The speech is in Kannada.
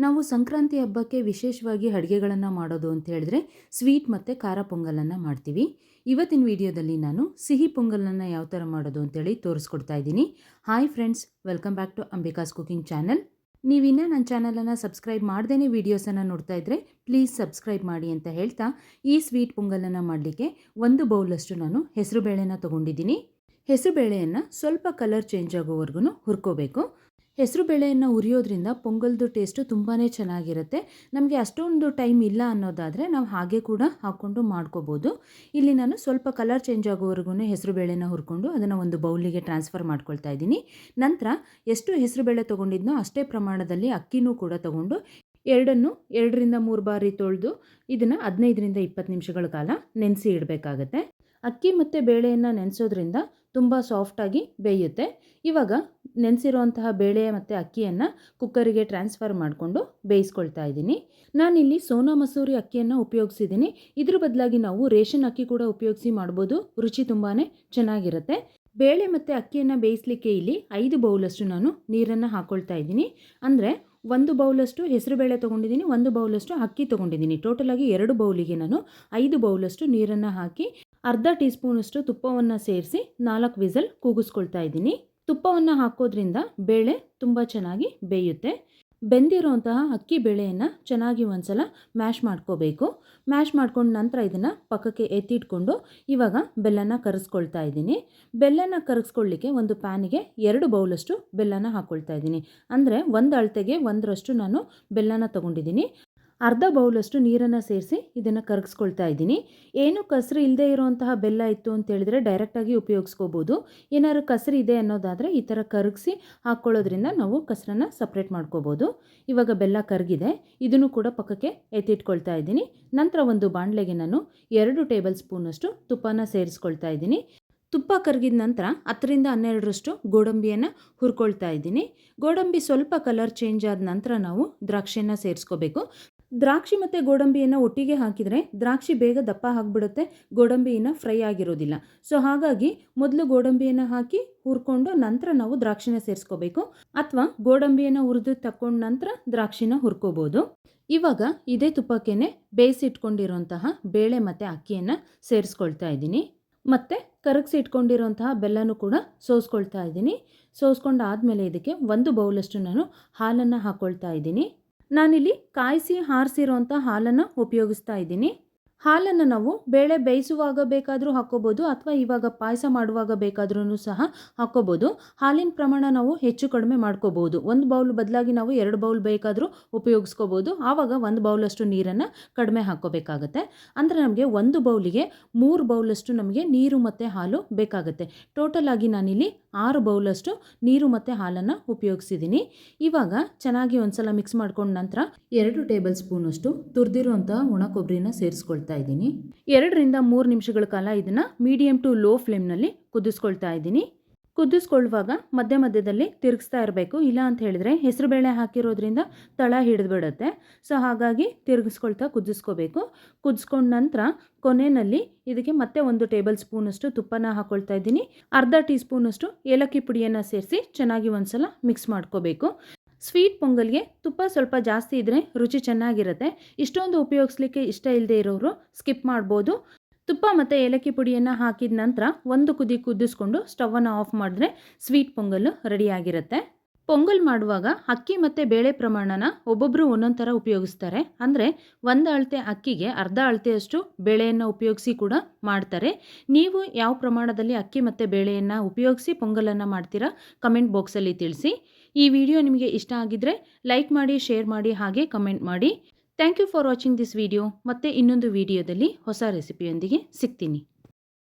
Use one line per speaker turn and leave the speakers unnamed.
ನಾವು ಸಂಕ್ರಾಂತಿ ಹಬ್ಬಕ್ಕೆ ವಿಶೇಷವಾಗಿ ಅಡುಗೆಗಳನ್ನು ಮಾಡೋದು ಅಂತ ಹೇಳಿದ್ರೆ ಸ್ವೀಟ್ ಮತ್ತು ಖಾರ ಪೊಂಗಲನ್ನು ಮಾಡ್ತೀವಿ. ಇವತ್ತಿನ ವಿಡಿಯೋದಲ್ಲಿ ನಾನು ಸಿಹಿ ಪೊಂಗಲನ್ನು ಯಾವ ಥರ ಮಾಡೋದು ಅಂತೇಳಿ ತೋರಿಸ್ಕೊಡ್ತಾ ಇದ್ದೀನಿ. Hi friends, welcome back to Ambika's cooking channel. ನೀವಿನ್ನೂ ನನ್ನ ಚಾನಲನ್ನು ಸಬ್ಸ್ಕ್ರೈಬ್ ಮಾಡ್ದೇ ವೀಡಿಯೋಸನ್ನು ನೋಡ್ತಾ ಇದ್ದರೆ ಪ್ಲೀಸ್ ಸಬ್ಸ್ಕ್ರೈಬ್ ಮಾಡಿ ಅಂತ ಹೇಳ್ತಾ, ಈ ಸ್ವೀಟ್ ಪೊಂಗಲನ್ನು ಮಾಡಲಿಕ್ಕೆ 1 ಬೌಲಷ್ಟು ನಾನು ಹೆಸರುಬೇಳೆನ ತೊಗೊಂಡಿದ್ದೀನಿ. ಹೆಸರುಬೇಳೆಯನ್ನು ಸ್ವಲ್ಪ ಕಲರ್ ಚೇಂಜ್ ಆಗೋವರೆಗೂ ಹುರ್ಕೋಬೇಕು. ಹೆಸರುಬೇಳೆಯನ್ನು ಹುರಿಯೋದ್ರಿಂದ ಪೊಂಗಲ್ದು ಟೇಸ್ಟು ತುಂಬಾ ಚೆನ್ನಾಗಿರುತ್ತೆ. ನಮಗೆ ಅಷ್ಟೊಂದು ಟೈಮ್ ಇಲ್ಲ ಅನ್ನೋದಾದರೆ ನಾವು ಹಾಗೆ ಕೂಡ ಹಾಕ್ಕೊಂಡು ಮಾಡ್ಕೋಬೋದು. ಇಲ್ಲಿ ನಾನು ಸ್ವಲ್ಪ ಕಲರ್ ಚೇಂಜ್ ಆಗೋವರೆಗೂ ಹೆಸರುಬೇಳೆನ ಹುರ್ಕೊಂಡು ಅದನ್ನು ಒಂದು ಬೌಲಿಗೆ ಟ್ರಾನ್ಸ್ಫರ್ ಮಾಡ್ಕೊಳ್ತಾ ಇದ್ದೀನಿ. ನಂತರ ಎಷ್ಟು ಹೆಸರುಬೇಳೆ ತೊಗೊಂಡಿದ್ನೋ ಅಷ್ಟೇ ಪ್ರಮಾಣದಲ್ಲಿ ಅಕ್ಕಿನೂ ಕೂಡ ತೊಗೊಂಡು 2ರಿಂದ 3 ಬಾರಿ ತೊಳೆದು ಇದನ್ನು 15ರಿಂದ 20 ನಿಮಿಷಗಳ ಕಾಲ ನೆನೆಸಿ ಇಡಬೇಕಾಗತ್ತೆ. ಅಕ್ಕಿ ಮತ್ತು ಬೇಳೆಯನ್ನು ನೆನೆಸೋದ್ರಿಂದ ತುಂಬ ಸಾಫ್ಟಾಗಿ ಬೇಯುತ್ತೆ. ಇವಾಗ ನೆನೆಸಿರುವಂತಹ ಬೇಳೆ ಮತ್ತು ಅಕ್ಕಿಯನ್ನು ಕುಕ್ಕರಿಗೆ ಟ್ರಾನ್ಸ್ಫರ್ ಮಾಡಿಕೊಂಡು ಬೇಯಿಸ್ಕೊಳ್ತಾ ಇದ್ದೀನಿ. ನಾನಿಲ್ಲಿ ಸೋನಾ ಮಸೂರಿ ಅಕ್ಕಿಯನ್ನು ಉಪಯೋಗಿಸಿದ್ದೀನಿ. ಇದ್ರ ಬದಲಾಗಿ ನಾವು ರೇಷನ್ ಅಕ್ಕಿ ಕೂಡ ಉಪಯೋಗಿಸಿ ಮಾಡ್ಬೋದು. ರುಚಿ ತುಂಬಾ ಚೆನ್ನಾಗಿರುತ್ತೆ. ಬೇಳೆ ಮತ್ತು ಅಕ್ಕಿಯನ್ನು ಬೇಯಿಸಲಿಕ್ಕೆ ಇಲ್ಲಿ 5 ಬೌಲಷ್ಟು ನಾನು ನೀರನ್ನು ಹಾಕ್ಕೊಳ್ತಾ ಇದ್ದೀನಿ. ಅಂದರೆ 1 ಬೌಲಷ್ಟು ಹೆಸರುಬೇಳೆ ತೊಗೊಂಡಿದ್ದೀನಿ, 1 ಬೌಲಷ್ಟು ಅಕ್ಕಿ ತೊಗೊಂಡಿದ್ದೀನಿ. ಟೋಟಲಾಗಿ 2 ಬೌಲಿಗೆ ನಾನು 5 ಬೌಲಷ್ಟು ನೀರನ್ನು ಹಾಕಿ ಅರ್ಧ ಟೀ ಸ್ಪೂನಷ್ಟು ತುಪ್ಪವನ್ನು ಸೇರಿಸಿ 4 ವಿಸಲ್ ಕೂಗಿಸ್ಕೊಳ್ತಾ ಇದ್ದೀನಿ. ತುಪ್ಪವನ್ನು ಹಾಕೋದ್ರಿಂದ ಬೇಳೆ ತುಂಬ ಚೆನ್ನಾಗಿ ಬೇಯುತ್ತೆ. ಬೆಂದಿರೋಂತಹ ಅಕ್ಕಿ ಬೇಳೆಯನ್ನು ಚೆನ್ನಾಗಿ ಒಂದ್ಸಲ ಮ್ಯಾಶ್ ಮಾಡ್ಕೋಬೇಕು. ಮ್ಯಾಶ್ ಮಾಡ್ಕೊಂಡು ನಂತರ ಇದನ್ನು ಪಕ್ಕಕ್ಕೆ ಎತ್ತಿಟ್ಕೊಂಡು ಇವಾಗ ಬೆಲ್ಲನ ಕರಗಿಸ್ಕೊಳ್ತಾ ಇದ್ದೀನಿ. ಬೆಲ್ಲನ ಕರಗಿಸ್ಕೊಳ್ಳಿಕ್ಕೆ ಒಂದು ಪ್ಯಾನಿಗೆ 2 ಬೌಲಷ್ಟು ಬೆಲ್ಲನ ಹಾಕ್ಕೊಳ್ತಾ ಇದ್ದೀನಿ. ಅಂದರೆ 1 ಅಳತೆಗೆ 1ರಷ್ಟು ನಾನು ಬೆಲ್ಲನ ತೊಗೊಂಡಿದ್ದೀನಿ. ಅರ್ಧ ಬೌಲಷ್ಟು ನೀರನ್ನು ಸೇರಿಸಿ ಇದನ್ನು ಕರಗಿಸ್ಕೊಳ್ತಾ ಇದ್ದೀನಿ. ಏನು ಕಸರು ಇಲ್ಲದೆ ಇರೋಂತಹ ಬೆಲ್ಲ ಇತ್ತು ಅಂತೇಳಿದರೆ ಡೈರೆಕ್ಟಾಗಿ ಉಪಯೋಗಿಸ್ಕೋಬೋದು. ಏನಾದ್ರು ಕಸರು ಇದೆ ಅನ್ನೋದಾದರೆ ಈ ಥರ ಕರಗಿಸಿ ಹಾಕ್ಕೊಳ್ಳೋದ್ರಿಂದ ನಾವು ಕಸರನ್ನು ಸಪ್ರೇಟ್ ಮಾಡ್ಕೋಬೋದು. ಇವಾಗ ಬೆಲ್ಲ ಕರಗಿದೆ, ಇದನ್ನು ಕೂಡ ಪಕ್ಕಕ್ಕೆ ಎತ್ತಿಟ್ಕೊಳ್ತಾ ಇದ್ದೀನಿ. ನಂತರ ಒಂದು ಬಾಣಲೆಗೆ ನಾನು 2 ಟೇಬಲ್ ಸ್ಪೂನಷ್ಟು ತುಪ್ಪನ ಸೇರಿಸ್ಕೊಳ್ತಾ ಇದ್ದೀನಿ. ತುಪ್ಪ ಕರಗಿದ ನಂತರ 10ರಿಂದ 12ರಷ್ಟು ಗೋಡಂಬಿಯನ್ನು ಹುರ್ಕೊಳ್ತಾ ಇದ್ದೀನಿ. ಗೋಡಂಬಿ ಸ್ವಲ್ಪ ಕಲರ್ ಚೇಂಜ್ ಆದ ನಂತರ ನಾವು ದ್ರಾಕ್ಷಿಯನ್ನು ಸೇರಿಸ್ಕೋಬೇಕು. ದ್ರಾಕ್ಷಿ ಮತ್ತು ಗೋಡಂಬಿಯನ್ನು ಒಟ್ಟಿಗೆ ಹಾಕಿದರೆ ದ್ರಾಕ್ಷಿ ಬೇಗ ದಪ್ಪ ಆಗಿಬಿಡುತ್ತೆ, ಗೋಡಂಬಿಯನ್ನು ಫ್ರೈ ಆಗಿರೋದಿಲ್ಲ. ಸೊ ಹಾಗಾಗಿ ಮೊದಲು ಗೋಡಂಬಿಯನ್ನು ಹಾಕಿ ಹುರ್ಕೊಂಡು ನಂತರ ನಾವು ದ್ರಾಕ್ಷಿನ ಸೇರಿಸ್ಕೋಬೇಕು. ಅಥವಾ ಗೋಡಂಬಿಯನ್ನು ಹುರಿದು ತಕ್ಕೊಂಡು ನಂತರ ದ್ರಾಕ್ಷಿನ ಹುರ್ಕೋಬೋದು. ಇವಾಗ ಇದೇ ತುಪ್ಪಕ್ಕೇ ಬೇಯಿಸಿಟ್ಕೊಂಡಿರೋಂತಹ ಬೇಳೆ ಮತ್ತು ಅಕ್ಕಿಯನ್ನು ಸೇರಿಸ್ಕೊಳ್ತಾ ಇದ್ದೀನಿ. ಮತ್ತು ಕರಗಿಸಿ ಇಟ್ಕೊಂಡಿರೋಂತಹ ಬೆಲ್ಲನೂ ಕೂಡ ಸೋಸ್ಕೊಳ್ತಾ ಇದ್ದೀನಿ. ಸೋಸ್ಕೊಂಡಾದಮೇಲೆ ಇದಕ್ಕೆ 1 ಬೌಲಷ್ಟು ನಾನು ಹಾಲನ್ನು ಹಾಕ್ಕೊಳ್ತಾ ಇದ್ದೀನಿ. ನಾನಿಲ್ಲಿ ಕಾಯಿಸಿ ಆರಿಸಿರೋಂಥ ಹಾಲನ್ನು ಉಪಯೋಗಿಸ್ತಾ ಇದ್ದೀನಿ. ಹಾಲನ್ನು ನಾವು ಬೇಳೆ ಬೇಯಿಸುವಾಗ ಬೇಕಾದರೂ ಹಾಕ್ಕೋಬೋದು ಅಥವಾ ಇವಾಗ ಪಾಯಸ ಮಾಡುವಾಗ ಬೇಕಾದ್ರೂ ಸಹ ಹಾಕ್ಕೋಬೋದು. ಹಾಲಿನ ಪ್ರಮಾಣ ನಾವು ಹೆಚ್ಚು ಕಡಿಮೆ ಮಾಡ್ಕೋಬೋದು. 1 ಬೌಲ್ ಬದಲಾಗಿ ನಾವು 2 ಬೌಲ್ ಬೇಕಾದರೂ ಉಪಯೋಗಿಸ್ಕೋಬೋದು. ಆವಾಗ 1 ಬೌಲಷ್ಟು ನೀರನ್ನು ಕಡಿಮೆ ಹಾಕ್ಕೋಬೇಕಾಗತ್ತೆ. ಅಂದರೆ ನಮಗೆ 1 ಬೌಲಿಗೆ 3 ಬೌಲಷ್ಟು ನಮಗೆ ನೀರು ಮತ್ತು ಹಾಲು ಬೇಕಾಗುತ್ತೆ. ಟೋಟಲಾಗಿ ನಾನಿಲ್ಲಿ 6 ಬೌಲಷ್ಟು ನೀರು ಮತ್ತು ಹಾಲನ್ನು ಉಪಯೋಗಿಸಿದ್ದೀನಿ. ಇವಾಗ ಚೆನ್ನಾಗಿ ಒಂದ್ಸಲ ಮಿಕ್ಸ್ ಮಾಡ್ಕೊಂಡ ನಂತರ 2 ಟೇಬಲ್ ಸ್ಪೂನಷ್ಟು ತುರಿದಿರುವಂಥ ಒಣ ಕೊಬ್ಬರಿನ ಸೇರಿಸ್ಕೊಳ್ತಾ ಇದ್ದೀನಿ. 2ರಿಂದ 3 ನಿಮಿಷಗಳ ಕಾಲ ಇದನ್ನು ಮೀಡಿಯಂ ಟು ಲೋ ಫ್ಲೇಮ್ನಲ್ಲಿ ಕುದಿಸ್ಕೊಳ್ತಾ ಇದ್ದೀನಿ. ಕುದಿಸ್ಕೊಳ್ಳುವಾಗ ಮಧ್ಯದಲ್ಲಿ ತಿರುಗಿಸ್ತಾ ಇರಬೇಕು. ಇಲ್ಲ ಅಂತ ಹೇಳಿದ್ರೆ ಹೆಸರುಬೇಳೆ ಹಾಕಿರೋದ್ರಿಂದ ತಳ ಹಿಡಿದ್ಬಿಡುತ್ತೆ. ಸೊ ಹಾಗಾಗಿ ತಿರುಗಿಸ್ಕೊಳ್ತಾ ಕುದಿಸ್ಕೋಬೇಕು. ಕುದಿಸ್ಕೊಂಡ ನಂತರ ಕೊನೆಯಲ್ಲಿ ಇದಕ್ಕೆ ಮತ್ತೆ 1 ಟೇಬಲ್ ಸ್ಪೂನಷ್ಟು ತುಪ್ಪನ ಹಾಕ್ಕೊಳ್ತಾ ಇದ್ದೀನಿ. ಅರ್ಧ ಟೀ ಸ್ಪೂನಷ್ಟು ಏಲಕ್ಕಿ ಪುಡಿಯನ್ನು ಸೇರಿಸಿ ಚೆನ್ನಾಗಿ ಒಂದ್ಸಲ ಮಿಕ್ಸ್ ಮಾಡ್ಕೋಬೇಕು. ಸ್ವೀಟ್ ಪೊಂಗಲ್ಗೆ ತುಪ್ಪ ಸ್ವಲ್ಪ ಜಾಸ್ತಿ ಇದ್ದರೆ ರುಚಿ ಚೆನ್ನಾಗಿರುತ್ತೆ. ಇಷ್ಟೊಂದು ಉಪಯೋಗಿಸ್ಲಿಕ್ಕೆ ಇಷ್ಟ ಇಲ್ಲದೆ ಇರೋರು ಸ್ಕಿಪ್ ಮಾಡ್ಬೋದು. ತುಪ್ಪ ಮತ್ತು ಏಲಕ್ಕಿ ಪುಡಿಯನ್ನು ಹಾಕಿದ ನಂತರ 1 ಕುದಿ ಕುದಿಸ್ಕೊಂಡು ಸ್ಟವನ್ನು ಆಫ್ ಮಾಡಿದ್ರೆ ಸ್ವೀಟ್ ಪೊಂಗಲ್ ರೆಡಿಯಾಗಿರುತ್ತೆ. ಪೊಂಗಲ್ ಮಾಡುವಾಗ ಅಕ್ಕಿ ಮತ್ತು ಬೇಳೆ ಪ್ರಮಾಣನ ಒಬ್ಬೊಬ್ಬರು ಒಂದೊಂದು ಥರ ಉಪಯೋಗಿಸ್ತಾರೆ. ಅಂದರೆ 1 ಅಳತೆ ಅಕ್ಕಿಗೆ ಅರ್ಧ ಅಳತೆಯಷ್ಟು ಬೇಳೆಯನ್ನು ಉಪಯೋಗಿಸಿ ಕೂಡ ಮಾಡ್ತಾರೆ. ನೀವು ಯಾವ ಪ್ರಮಾಣದಲ್ಲಿ ಅಕ್ಕಿ ಮತ್ತು ಬೇಳೆಯನ್ನು ಉಪಯೋಗಿಸಿ ಪೊಂಗಲನ್ನು ಮಾಡ್ತೀರಾ ಕಮೆಂಟ್ ಬಾಕ್ಸಲ್ಲಿ ತಿಳಿಸಿ. ಈ ವಿಡಿಯೋ ನಿಮಗೆ ಇಷ್ಟ ಆಗಿದ್ದರೆ ಲೈಕ್ ಮಾಡಿ, ಶೇರ್ ಮಾಡಿ, ಹಾಗೆ ಕಮೆಂಟ್ ಮಾಡಿ. Thank you for watching this video. ಮತ್ತೆ ಇನ್ನೊಂದು ವಿಡಿಯೋದಲ್ಲಿ ಹೊಸ ರೆಸಿಪಿಯೊಂದಿಗೆ ಸಿಗ್ತೀನಿ.